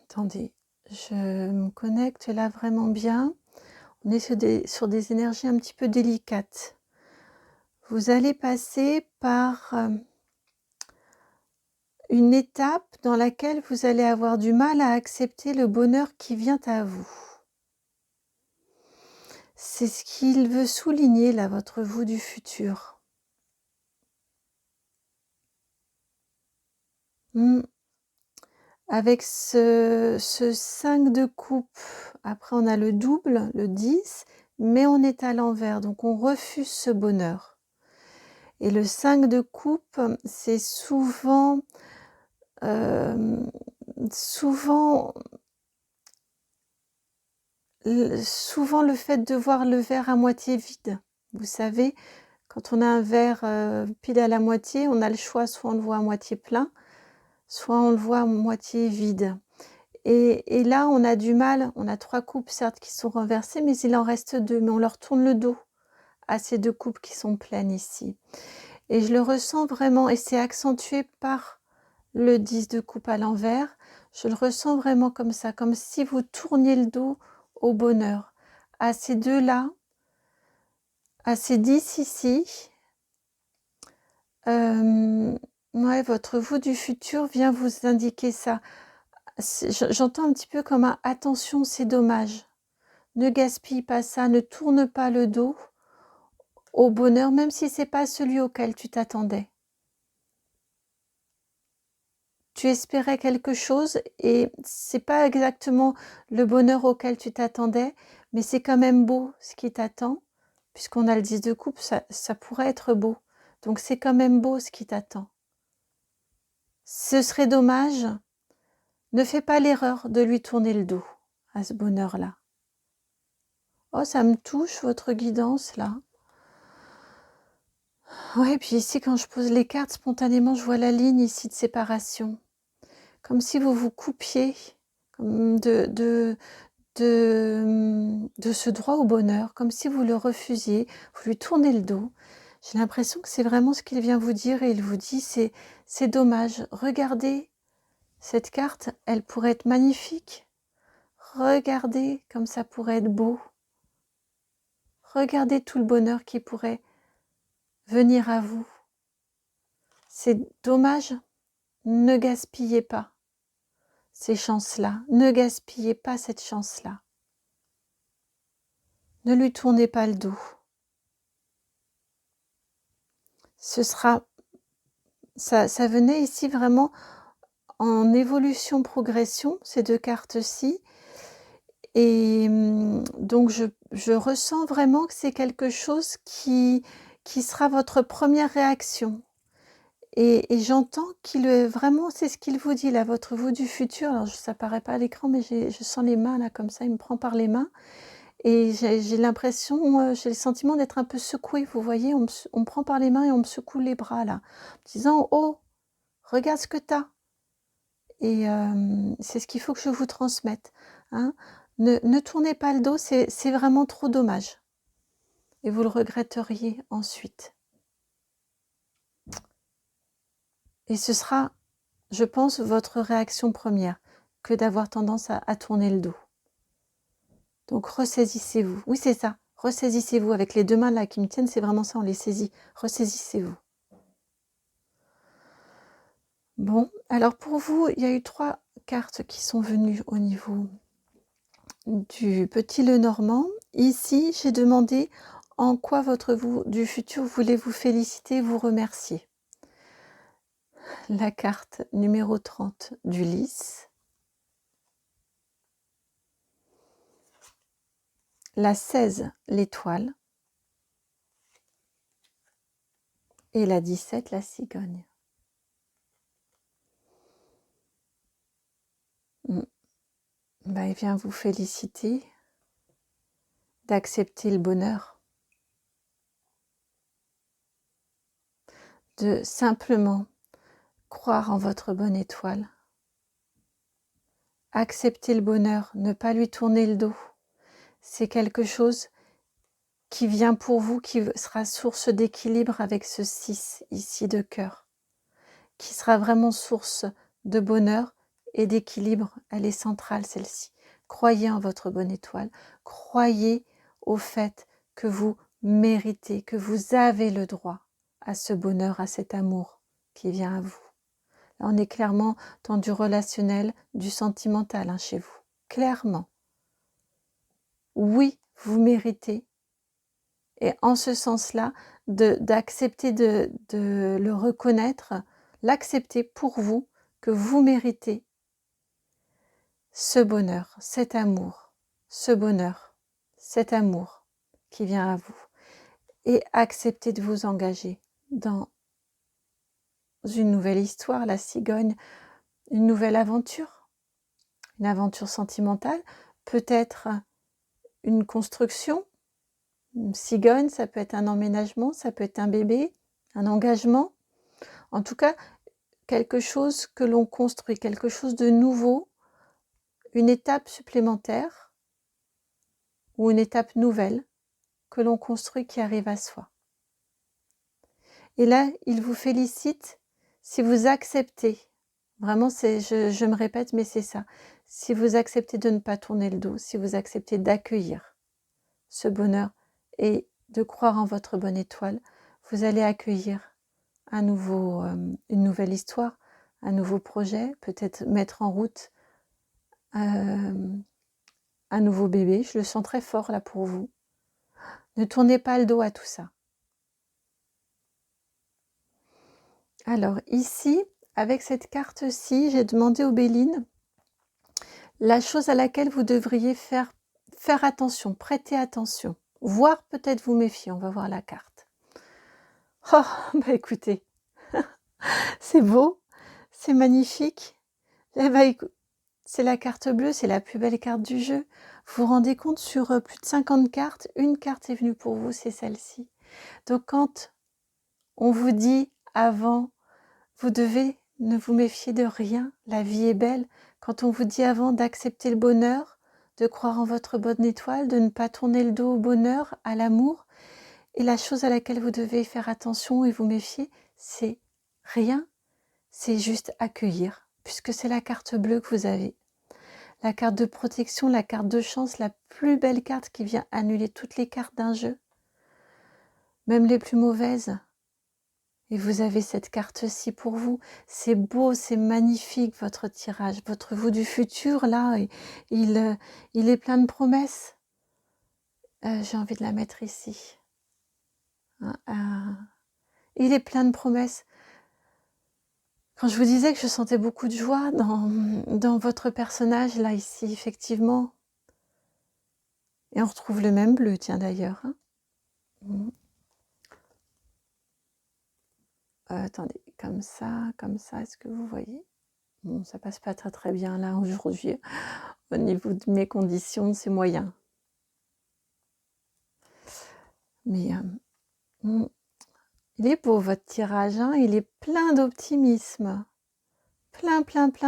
Speaker 1: attendez, je me connecte là vraiment bien. On est sur des énergies un petit peu délicates. Vous allez passer par une étape dans laquelle vous allez avoir du mal à accepter le bonheur qui vient à vous. C'est ce qu'il veut souligner là, votre vous du futur. Avec ce 5 de coupe, après on a le double, le 10, mais on est à l'envers, donc on refuse ce bonheur. Et le 5 de coupe, c'est souvent souvent le fait de voir le verre à moitié vide. Vous savez, quand on a un verre pile à la moitié, on a le choix, soit on le voit à moitié plein, soit on le voit à moitié vide. Et là, on a du mal, on a 3 coupes certes qui sont renversées, mais il en reste 2, mais on leur tourne le dos à ces 2 coupes qui sont pleines ici. Et je le ressens vraiment, et c'est accentué par le 10 de coupe à l'envers. Je le ressens vraiment comme ça, comme si vous tourniez le dos au bonheur, à ces 2-là, à ces 10 ici. Ouais, votre vous du futur vient vous indiquer ça. J'entends un petit peu comme un attention, c'est dommage. Ne gaspille pas ça, ne tourne pas le dos au bonheur, même si c'est pas celui auquel tu t'attendais. Tu espérais quelque chose et c'est pas exactement le bonheur auquel tu t'attendais, mais c'est quand même beau ce qui t'attend, puisqu'on a le 10 de coupe, ça pourrait être beau. Donc c'est quand même beau ce qui t'attend. Ce serait dommage, ne fais pas l'erreur de lui tourner le dos à ce bonheur-là. Oh, ça me touche votre guidance là. Ouais, puis ici quand je pose les cartes, spontanément je vois la ligne ici de séparation. Comme si vous vous coupiez comme de ce droit au bonheur, comme si vous le refusiez, vous lui tournez le dos. J'ai l'impression que c'est vraiment ce qu'il vient vous dire et il vous dit c'est dommage, regardez cette carte, elle pourrait être magnifique. Regardez comme ça pourrait être beau. Regardez tout le bonheur qui pourrait venir à vous. C'est dommage, ne gaspillez pas ces chances-là, ne gaspillez pas cette chance-là. Ne lui tournez pas le dos. Ce sera, ça venait ici vraiment en évolution, progression, ces 2 cartes-ci. Et donc je ressens vraiment que c'est quelque chose qui sera votre première réaction. Et j'entends qu'il vraiment, c'est ce qu'il vous dit là, votre vous du futur. Alors ça paraît pas à l'écran, mais je sens les mains là comme ça, il me prend par les mains. Et j'ai l'impression, j'ai le sentiment d'être un peu secouée, vous voyez? On me prend par les mains et on me secoue les bras là, en disant: «Oh, regarde ce que tu as» et c'est ce qu'il faut que je vous transmette, hein. Ne tournez pas le dos, c'est vraiment trop dommage et vous le regretteriez ensuite. Et ce sera, je pense, votre réaction première que d'avoir tendance à tourner le dos. Donc ressaisissez-vous. Oui, c'est ça. Ressaisissez-vous. Avec les deux mains là qui me tiennent, c'est vraiment ça, on les saisit. Ressaisissez-vous. Bon, alors pour vous, il y a eu 3 cartes qui sont venues au niveau du petit Lenormand. Ici, j'ai demandé en quoi votre vous du futur voulez vous féliciter, vous remercier. La carte numéro 30 du lys. La 16, l'étoile. Et la 17, la cigogne. Il vient vous féliciter d'accepter le bonheur, de simplement croire en votre bonne étoile, accepter le bonheur, ne pas lui tourner le dos. C'est quelque chose qui vient pour vous, qui sera source d'équilibre avec ce 6 ici de cœur, qui sera vraiment source de bonheur et d'équilibre. Elle est centrale celle-ci. Croyez en votre bonne étoile, croyez au fait que vous méritez, que vous avez le droit à ce bonheur, à cet amour qui vient à vous. Là, on est clairement dans du relationnel, du sentimental chez vous. Clairement. Oui, vous méritez. Et en ce sens-là, d'accepter de le reconnaître, l'accepter pour vous, que vous méritez ce bonheur, cet amour, ce bonheur, cet amour qui vient à vous. Et accepter de vous engager dans une nouvelle histoire, la cigogne, une nouvelle aventure, une aventure sentimentale, peut-être une construction. Une cigogne, ça peut être un emménagement, ça peut être un bébé, un engagement. En tout cas, quelque chose que l'on construit, quelque chose de nouveau, une étape supplémentaire ou une étape nouvelle que l'on construit qui arrive à soi. Et là, il vous félicite si vous acceptez, vraiment, je me répète, mais c'est ça, si vous acceptez de ne pas tourner le dos, si vous acceptez d'accueillir ce bonheur et de croire en votre bonne étoile, vous allez accueillir une nouvelle histoire, un nouveau projet, peut-être mettre en route un nouveau bébé. Je le sens très fort là pour vous. Ne tournez pas le dos à tout ça. Alors ici, avec cette carte-ci, j'ai demandé aux Bélines la chose à laquelle vous devriez faire attention, prêter attention, voire peut-être vous méfier. On va voir la carte. Oh, écoutez, c'est beau, c'est magnifique. C'est la carte bleue, c'est la plus belle carte du jeu. Vous vous rendez compte, sur plus de 50 cartes, une carte est venue pour vous, c'est celle-ci. Donc quand on vous dit avant, vous devez ne vous méfier de rien, la vie est belle. Quand on vous dit avant d'accepter le bonheur, de croire en votre bonne étoile, de ne pas tourner le dos au bonheur, à l'amour, et la chose à laquelle vous devez faire attention et vous méfier, c'est rien, c'est juste accueillir, puisque c'est la carte bleue que vous avez. La carte de protection, la carte de chance, la plus belle carte qui vient annuler toutes les cartes d'un jeu, même les plus mauvaises. Et vous avez cette carte-ci pour vous. C'est beau, c'est magnifique votre tirage. Votre vous du futur, là, il est plein de promesses. J'ai envie de la mettre ici. Il est plein de promesses. Quand je vous disais que je sentais beaucoup de joie dans votre personnage, là, ici, effectivement. Et on retrouve le même bleu, tiens, d'ailleurs. Attendez, comme ça, est-ce que vous voyez? Bon, ça passe pas très très bien là aujourd'hui. Au niveau de mes conditions, c'est moyen. Mais il est beau votre tirage, hein, il est plein d'optimisme. Plein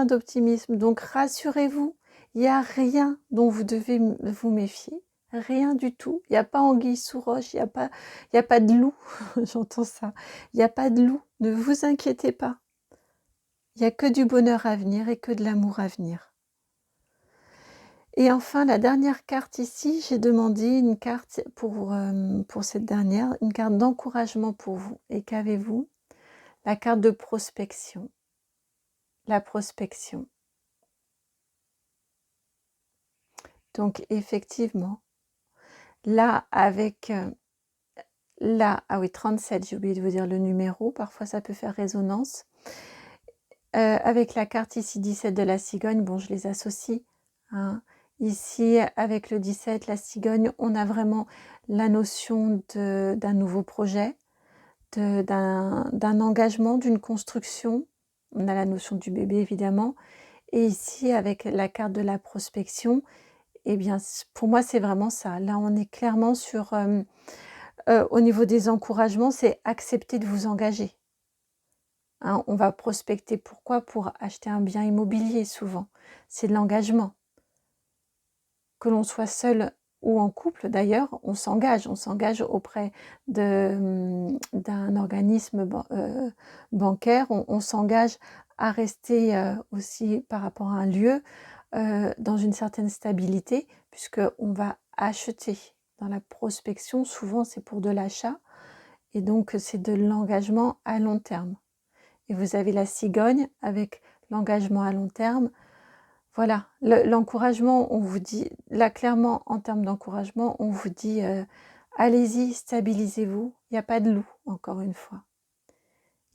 Speaker 1: d'optimisme. Donc rassurez-vous, il n'y a rien dont vous devez vous méfier. Rien du tout. Il n'y a pas anguille sous roche, il n'y a pas de loup. J'entends ça. Il n'y a pas de loup. Ne vous inquiétez pas. Il n'y a que du bonheur à venir et que de l'amour à venir. Et enfin, la dernière carte ici, j'ai demandé une carte pour cette dernière, une carte d'encouragement pour vous. Et qu'avez-vous? La carte de prospection. La prospection. Donc effectivement, là avec là, ah oui, 37, j'ai oublié de vous dire le numéro, parfois ça peut faire résonance. Avec la carte ici 17 de la cigogne, bon je les associe, hein. Ici avec le 17, la cigogne, on a vraiment la notion d'un nouveau projet, d'un engagement, d'une construction. On a la notion du bébé évidemment. Et ici avec la carte de la prospection, eh bien pour moi c'est vraiment ça. Là on est clairement sur, au niveau des encouragements, c'est accepter de vous engager. Hein, on va prospecter pourquoi? Pour acheter un bien immobilier souvent. C'est de l'engagement. Que l'on soit seul ou en couple d'ailleurs, on s'engage auprès d'un organisme bancaire, on s'engage à rester aussi par rapport à un lieu dans une certaine stabilité, puisqu'on va acheter. Dans la prospection, souvent c'est pour de l'achat, et donc c'est de l'engagement à long terme. Et vous avez la cigogne avec l'engagement à long terme. Voilà, l'encouragement, on vous dit, là clairement en termes d'encouragement, on vous dit allez-y, stabilisez-vous, il n'y a pas de loup, encore une fois.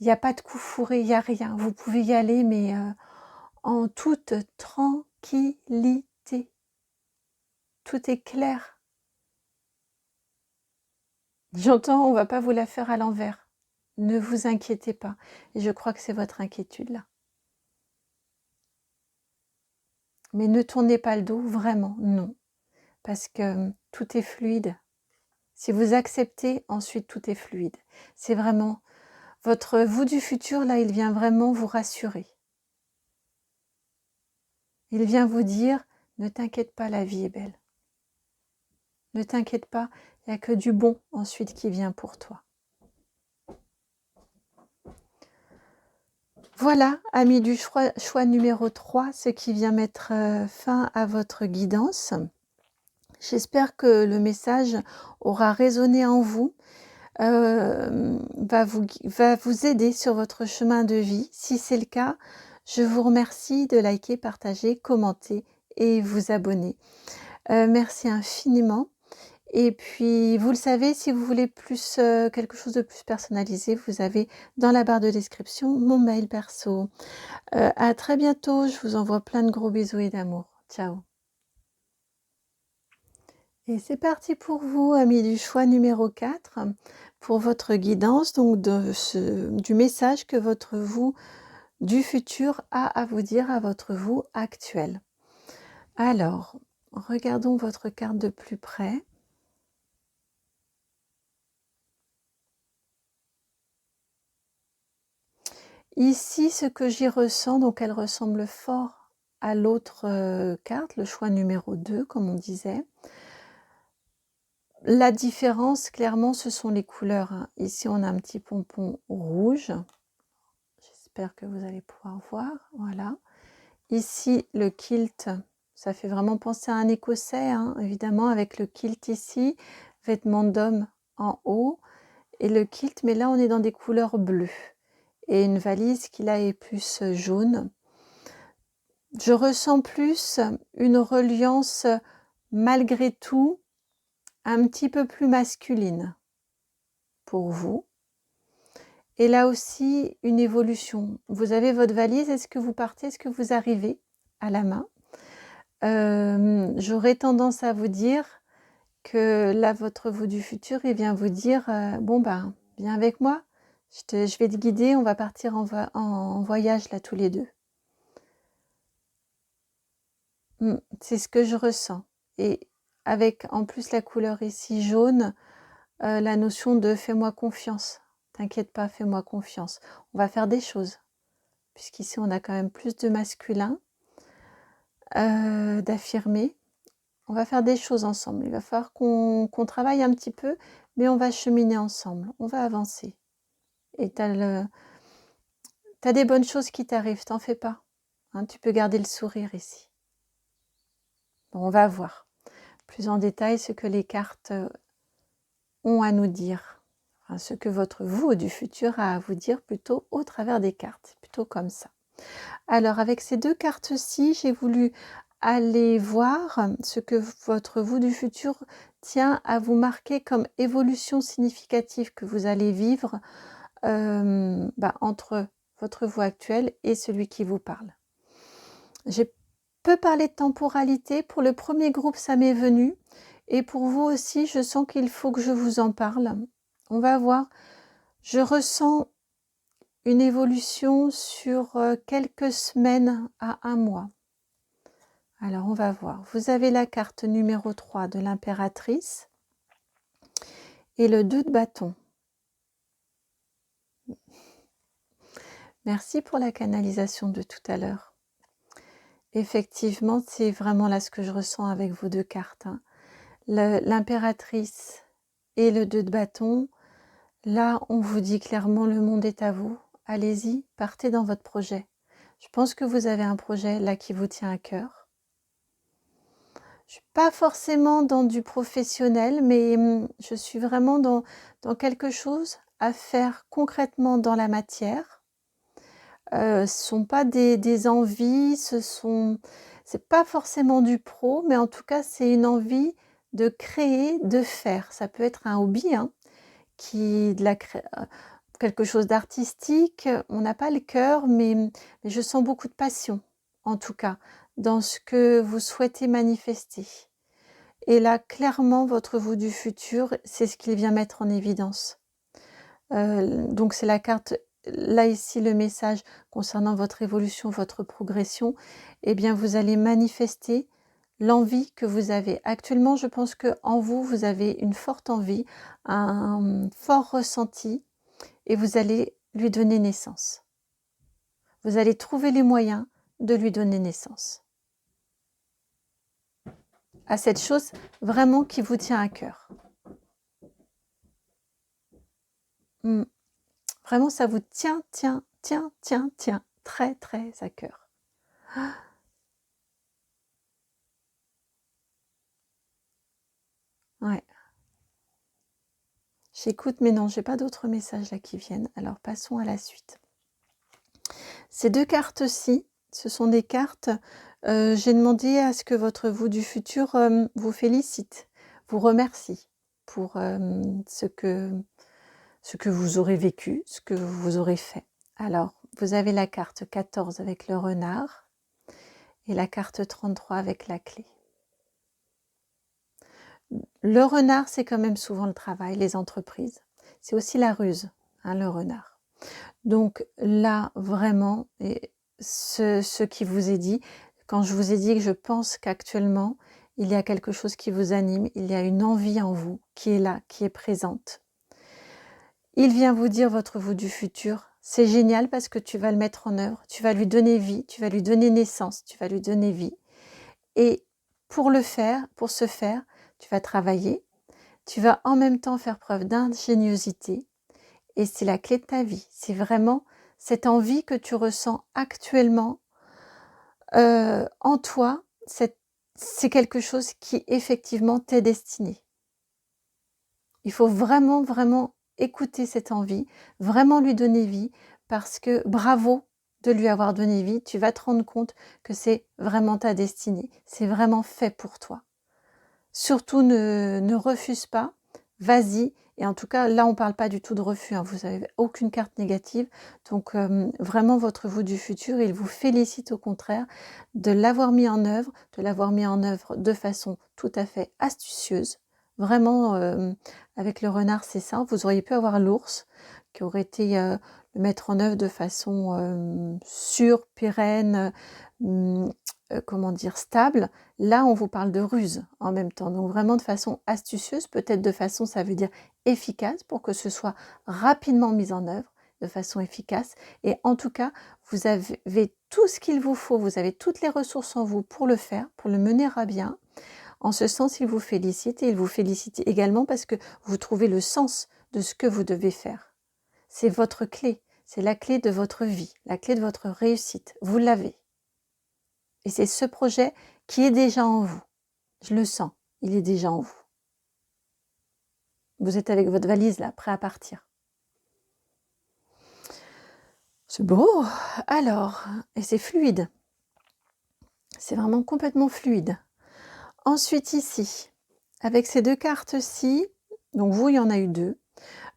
Speaker 1: Il n'y a pas de coup fourré, il n'y a rien. Vous pouvez y aller, mais en toute tranquillité. Tout est clair. J'entends, on ne va pas vous la faire à l'envers. Ne vous inquiétez pas. Et je crois que c'est votre inquiétude là. Mais ne tournez pas le dos, vraiment, non. Parce que tout est fluide. Si vous acceptez, ensuite tout est fluide. C'est vraiment votre vous du futur, là, il vient vraiment vous rassurer. Il vient vous dire, ne t'inquiète pas, la vie est belle. Ne t'inquiète pas, il n'y a que du bon ensuite qui vient pour toi. Voilà, amis du choix numéro 3, ce qui vient mettre fin à votre guidance. J'espère que le message aura résonné en vous, va vous aider sur votre chemin de vie. Si c'est le cas, je vous remercie de liker, partager, commenter et vous abonner. Merci infiniment. Et puis, vous le savez, si vous voulez plus quelque chose de plus personnalisé, vous avez dans la barre de description mon mail perso. À très bientôt, je vous envoie plein de gros bisous et d'amour. Ciao. Et c'est parti pour vous, amis du choix numéro 4, pour votre guidance, donc du message que votre vous du futur a à vous dire à votre vous actuel. Alors, regardons votre carte de plus près. Ici, ce que j'y ressens, donc elle ressemble fort à l'autre carte, le choix numéro 2, comme on disait. La différence, clairement, ce sont les couleurs, hein. Ici, on a un petit pompon rouge. J'espère que vous allez pouvoir voir. Voilà. Ici, le kilt, ça fait vraiment penser à un écossais, hein, évidemment, avec le kilt ici, vêtements d'homme en haut, et le kilt, mais là, on est dans des couleurs bleues. Et une valise qui, là, est plus jaune. Je ressens plus une reliance, malgré tout, un petit peu plus masculine pour vous. Et là aussi, une évolution. Vous avez votre valise, est-ce que vous partez, est-ce que vous arrivez à la main? J'aurais tendance à vous dire que là, votre vous du futur, il vient vous dire, bon ben, viens avec moi, je vais te guider, on va partir en voyage là tous les deux. C'est ce que je ressens. Et avec en plus la couleur ici jaune, la notion de fais-moi confiance. T'inquiète pas, fais-moi confiance. On va faire des choses. Puisqu'ici, on a quand même plus de masculin, d'affirmer. On va faire des choses ensemble. Il va falloir qu'on travaille un petit peu, mais on va cheminer ensemble. On va avancer. Et t'as des bonnes choses qui t'arrivent, t'en fais pas. Hein, tu peux garder le sourire ici. Bon, on va voir plus en détail ce que les cartes ont à nous dire. Enfin, ce que votre vous du futur a à vous dire plutôt au travers des cartes. Plutôt comme ça. Alors, avec ces 2 cartes-ci, j'ai voulu aller voir ce que votre vous du futur tient à vous marquer comme évolution significative que vous allez vivre entre votre vous actuel et celui qui vous parle. J'ai peu parlé de temporalité. Pour le premier groupe, ça m'est venu. Et pour vous aussi, je sens qu'il faut que je vous en parle. On va voir. Je ressens une évolution sur quelques semaines à 1 mois. Alors, on va voir. Vous avez la carte numéro 3 de l'impératrice et le 2 de bâton. Merci pour la canalisation de tout à l'heure. Effectivement, c'est vraiment là ce que je ressens avec vos 2 cartes. Hein. L'impératrice et le 2 de bâton, là, on vous dit clairement le monde est à vous. Allez-y, partez dans votre projet. Je pense que vous avez un projet là qui vous tient à cœur. Je ne suis pas forcément dans du professionnel, mais je suis vraiment dans quelque chose à faire concrètement dans la matière. Ce ne sont pas des envies, c'est pas forcément du pro, mais en tout cas, c'est une envie de créer, de faire. Ça peut être un hobby, hein, quelque chose d'artistique. On n'a pas le cœur, mais je sens beaucoup de passion, en tout cas, dans ce que vous souhaitez manifester. Et là, clairement, votre vous du futur, c'est ce qu'il vient mettre en évidence. Donc, c'est la carte, là, ici, le message concernant votre évolution, votre progression. Eh bien, vous allez manifester l'envie que vous avez. Actuellement, je pense qu'en vous, vous avez une forte envie, un fort ressenti, et vous allez lui donner naissance. Vous allez trouver les moyens de lui donner naissance à cette chose vraiment qui vous tient à cœur. Vraiment, ça vous tient très, très à cœur. Ouais. J'écoute, mais non, j'ai pas d'autres messages là qui viennent. Alors, passons à la suite. Ces 2 cartes-ci, ce sont des cartes, j'ai demandé à ce que votre vous du futur vous félicite, vous remercie pour ce que vous aurez vécu, ce que vous aurez fait. Alors, vous avez la carte 14 avec le renard et la carte 33 avec la clé. Le renard, c'est quand même souvent le travail, les entreprises. C'est aussi la ruse, hein, le renard. Donc là, vraiment, ce qui vous est dit, quand je vous ai dit que je pense qu'actuellement, il y a quelque chose qui vous anime, il y a une envie en vous qui est là, qui est présente. Il vient vous dire, votre vous du futur, c'est génial parce que tu vas le mettre en œuvre, tu vas lui donner vie, tu vas lui donner naissance, tu vas lui donner vie. Et pour ce faire, tu vas travailler, tu vas en même temps faire preuve d'ingéniosité et c'est la clé de ta vie. C'est vraiment cette envie que tu ressens actuellement en toi, c'est quelque chose qui effectivement t'est destiné. Il faut vraiment, vraiment écouter cette envie, vraiment lui donner vie, parce que bravo de lui avoir donné vie, tu vas te rendre compte que c'est vraiment ta destinée, c'est vraiment fait pour toi. Surtout ne refuse pas, vas-y, et en tout cas là on ne parle pas du tout de refus, hein, vous n'avez aucune carte négative, donc vraiment votre vous du futur, il vous félicite au contraire de l'avoir mis en œuvre, de façon tout à fait astucieuse. Vraiment, avec le renard, c'est ça. Vous auriez pu avoir l'ours qui aurait été le mettre en œuvre de façon sûre, pérenne, stable. Là, on vous parle de ruse en même temps. Donc vraiment de façon astucieuse, peut-être de façon, ça veut dire efficace, pour que ce soit rapidement mis en œuvre de façon efficace. Et en tout cas, vous avez tout ce qu'il vous faut, vous avez toutes les ressources en vous pour le faire, pour le mener à bien. En ce sens, il vous félicite et il vous félicite également parce que vous trouvez le sens de ce que vous devez faire. C'est votre clé, c'est la clé de votre vie, la clé de votre réussite. Vous l'avez. Et c'est ce projet qui est déjà en vous. Je le sens, il est déjà en vous. Vous êtes avec votre valise là, prêt à partir. C'est beau. Alors, et c'est fluide. C'est vraiment complètement fluide. Ensuite ici, avec ces deux cartes-ci, donc vous, il y en a eu deux.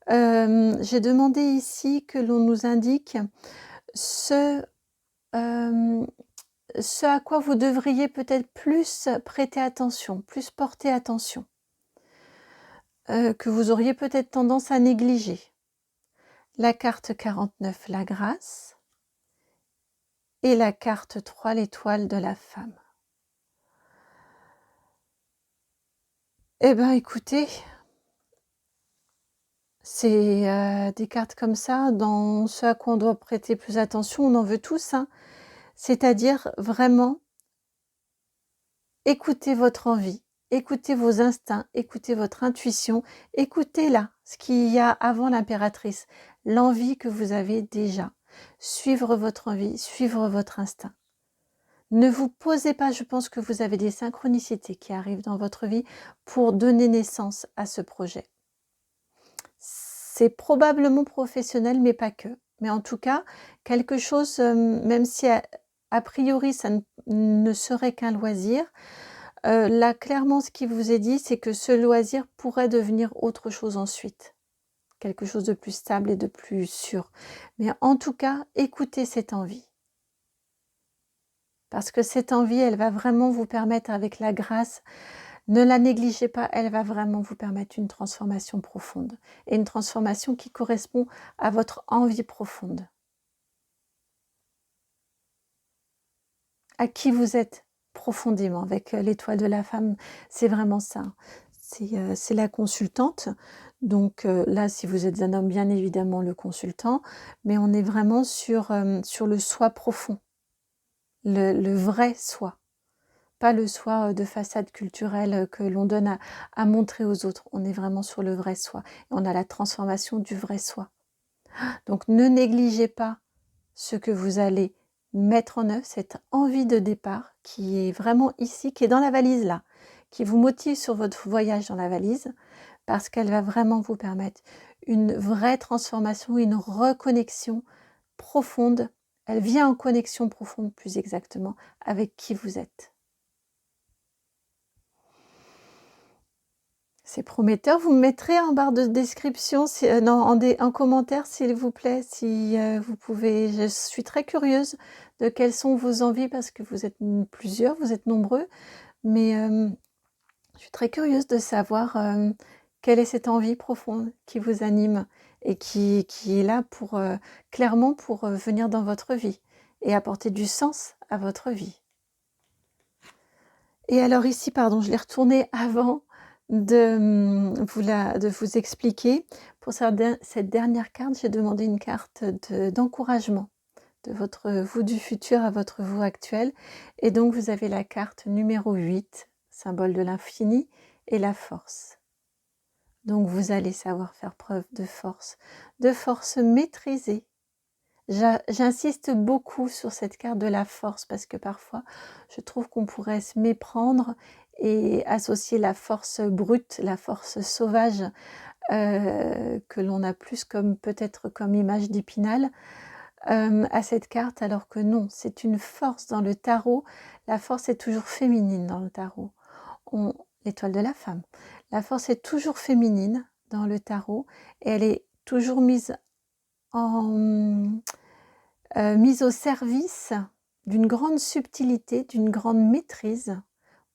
Speaker 1: J'ai demandé ici que l'on nous indique ce à quoi vous devriez peut-être plus prêter attention, plus porter attention, que vous auriez peut-être tendance à négliger. La carte 49, la grâce, et la carte 3, l'étoile de la femme. Eh bien, écoutez, c'est des cartes comme ça, dans ce à quoi on doit prêter plus attention, on en veut tous, hein. C'est-à-dire vraiment écoutez votre envie, écoutez vos instincts, écoutez votre intuition, écoutez là ce qu'il y a avant l'impératrice, l'envie que vous avez déjà. Suivre votre envie, suivre votre instinct. Ne vous posez pas, je pense que vous avez des synchronicités qui arrivent dans votre vie pour donner naissance à ce projet. C'est probablement professionnel, mais pas que. Mais en tout cas, quelque chose, même si a priori ça ne serait qu'un loisir, là clairement ce qui vous est dit, c'est que ce loisir pourrait devenir autre chose ensuite. Quelque chose de plus stable et de plus sûr. Mais en tout cas, écoutez cette envie. Parce que cette envie, elle va vraiment vous permettre, avec la grâce, ne la négligez pas, elle va vraiment vous permettre une transformation profonde. Et une transformation qui correspond à votre envie profonde. À qui vous êtes profondément. Avec l'étoile de la femme, c'est vraiment ça. C'est la consultante. Donc là, si vous êtes un homme, bien évidemment, le consultant. Mais on est vraiment sur le soi profond. Le vrai soi. Pas le soi de façade culturelle que l'on donne à montrer aux autres. On est vraiment sur le vrai soi. Et on a la transformation du vrai soi. Donc ne négligez pas ce que vous allez mettre en œuvre, cette envie de départ qui est vraiment ici, qui est dans la valise là, qui vous motive sur votre voyage dans la valise, parce qu'elle va vraiment vous permettre une vraie transformation, une reconnexion profonde. Elle vient en connexion profonde, plus exactement, avec qui vous êtes. C'est prometteur. Vous me mettrez en barre de description, en commentaire, s'il vous plaît, si vous pouvez. Je suis très curieuse de quelles sont vos envies, parce que vous êtes plusieurs, vous êtes nombreux. Mais je suis très curieuse de savoir quelle est cette envie profonde qui vous anime et qui est là pour clairement pour venir dans votre vie et apporter du sens à votre vie. Et alors ici, pardon, je l'ai retournée avant de vous expliquer. Pour cette dernière carte, j'ai demandé une carte d'encouragement de votre vous du futur à votre vous actuel. Et donc, vous avez la carte numéro 8, symbole de l'infini, et la force. Donc, vous allez savoir faire preuve de force maîtrisée. J'insiste beaucoup sur cette carte de la force parce que parfois, je trouve qu'on pourrait se méprendre et associer la force brute, la force sauvage, que l'on a plus comme peut-être comme image d'Épinal, à cette carte, alors que non, c'est une force dans le tarot. La force est toujours féminine dans le tarot. L'étoile de la femme. La force est toujours féminine dans le tarot et elle est toujours mise au service d'une grande subtilité, d'une grande maîtrise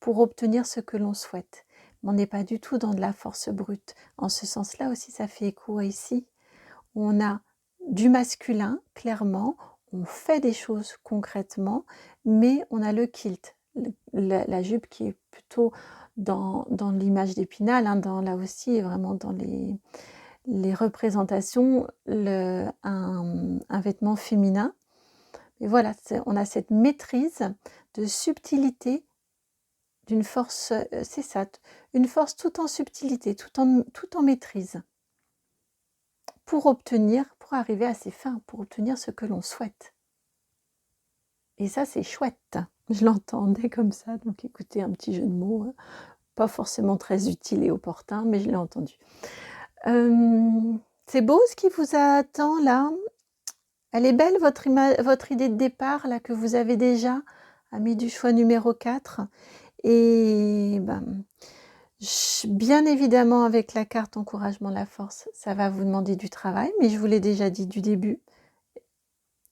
Speaker 1: pour obtenir ce que l'on souhaite. Mais on n'est pas du tout dans de la force brute. En ce sens-là aussi, ça fait écho à ici, où on a du masculin, clairement, on fait des choses concrètement, mais on a le kilt, la jupe qui est plutôt dans l'image d'Épinal, hein, là aussi, vraiment dans les représentations, un vêtement féminin. Et voilà, on a cette maîtrise de subtilité, d'une force, c'est ça, une force tout en subtilité, tout en maîtrise, pour arriver à ses fins, pour obtenir ce que l'on souhaite. Et ça, c'est chouette. Je l'entendais comme ça, donc écoutez, un petit jeu de mots, pas forcément très utile et opportun, mais je l'ai entendu. C'est beau ce qui vous attend là? Elle est belle votre idée de départ là que vous avez déjà, ami du choix numéro 4 et ben, bien évidemment avec la carte encouragement de la force, ça va vous demander du travail, mais je vous l'ai déjà dit du début.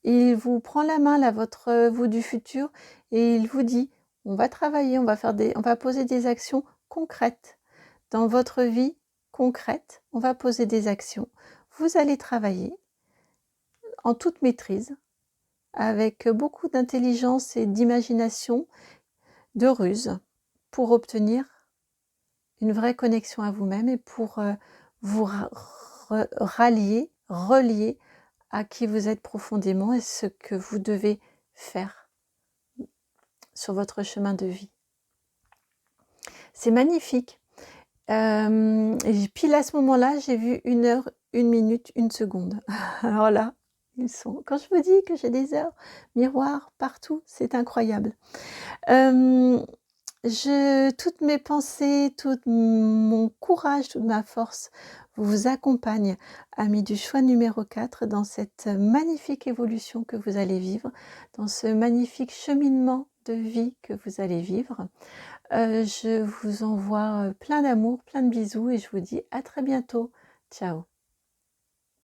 Speaker 1: Il vous prend la main là, votre vous du futur et il vous dit: «On va travailler, on va poser des actions concrètes dans votre vie concrète, on va poser des actions. Vous allez travailler en toute maîtrise, avec beaucoup d'intelligence et d'imagination, de ruse, pour obtenir une vraie connexion à vous-même et pour, vous relier à qui vous êtes profondément et ce que vous devez faire sur votre chemin de vie». C'est magnifique. Et pile à ce moment-là, j'ai vu 1 heure, 1 minute, 1 seconde. Alors là, ils sont quand je vous dis que j'ai des heures miroirs partout, c'est incroyable. Toutes mes pensées, tout mon courage, toute ma force vous accompagne, amis du choix numéro 4, dans cette magnifique évolution que vous allez vivre, dans ce magnifique cheminement de vie que vous allez vivre. Je vous envoie plein d'amour, plein de bisous et je vous dis à très bientôt. Ciao.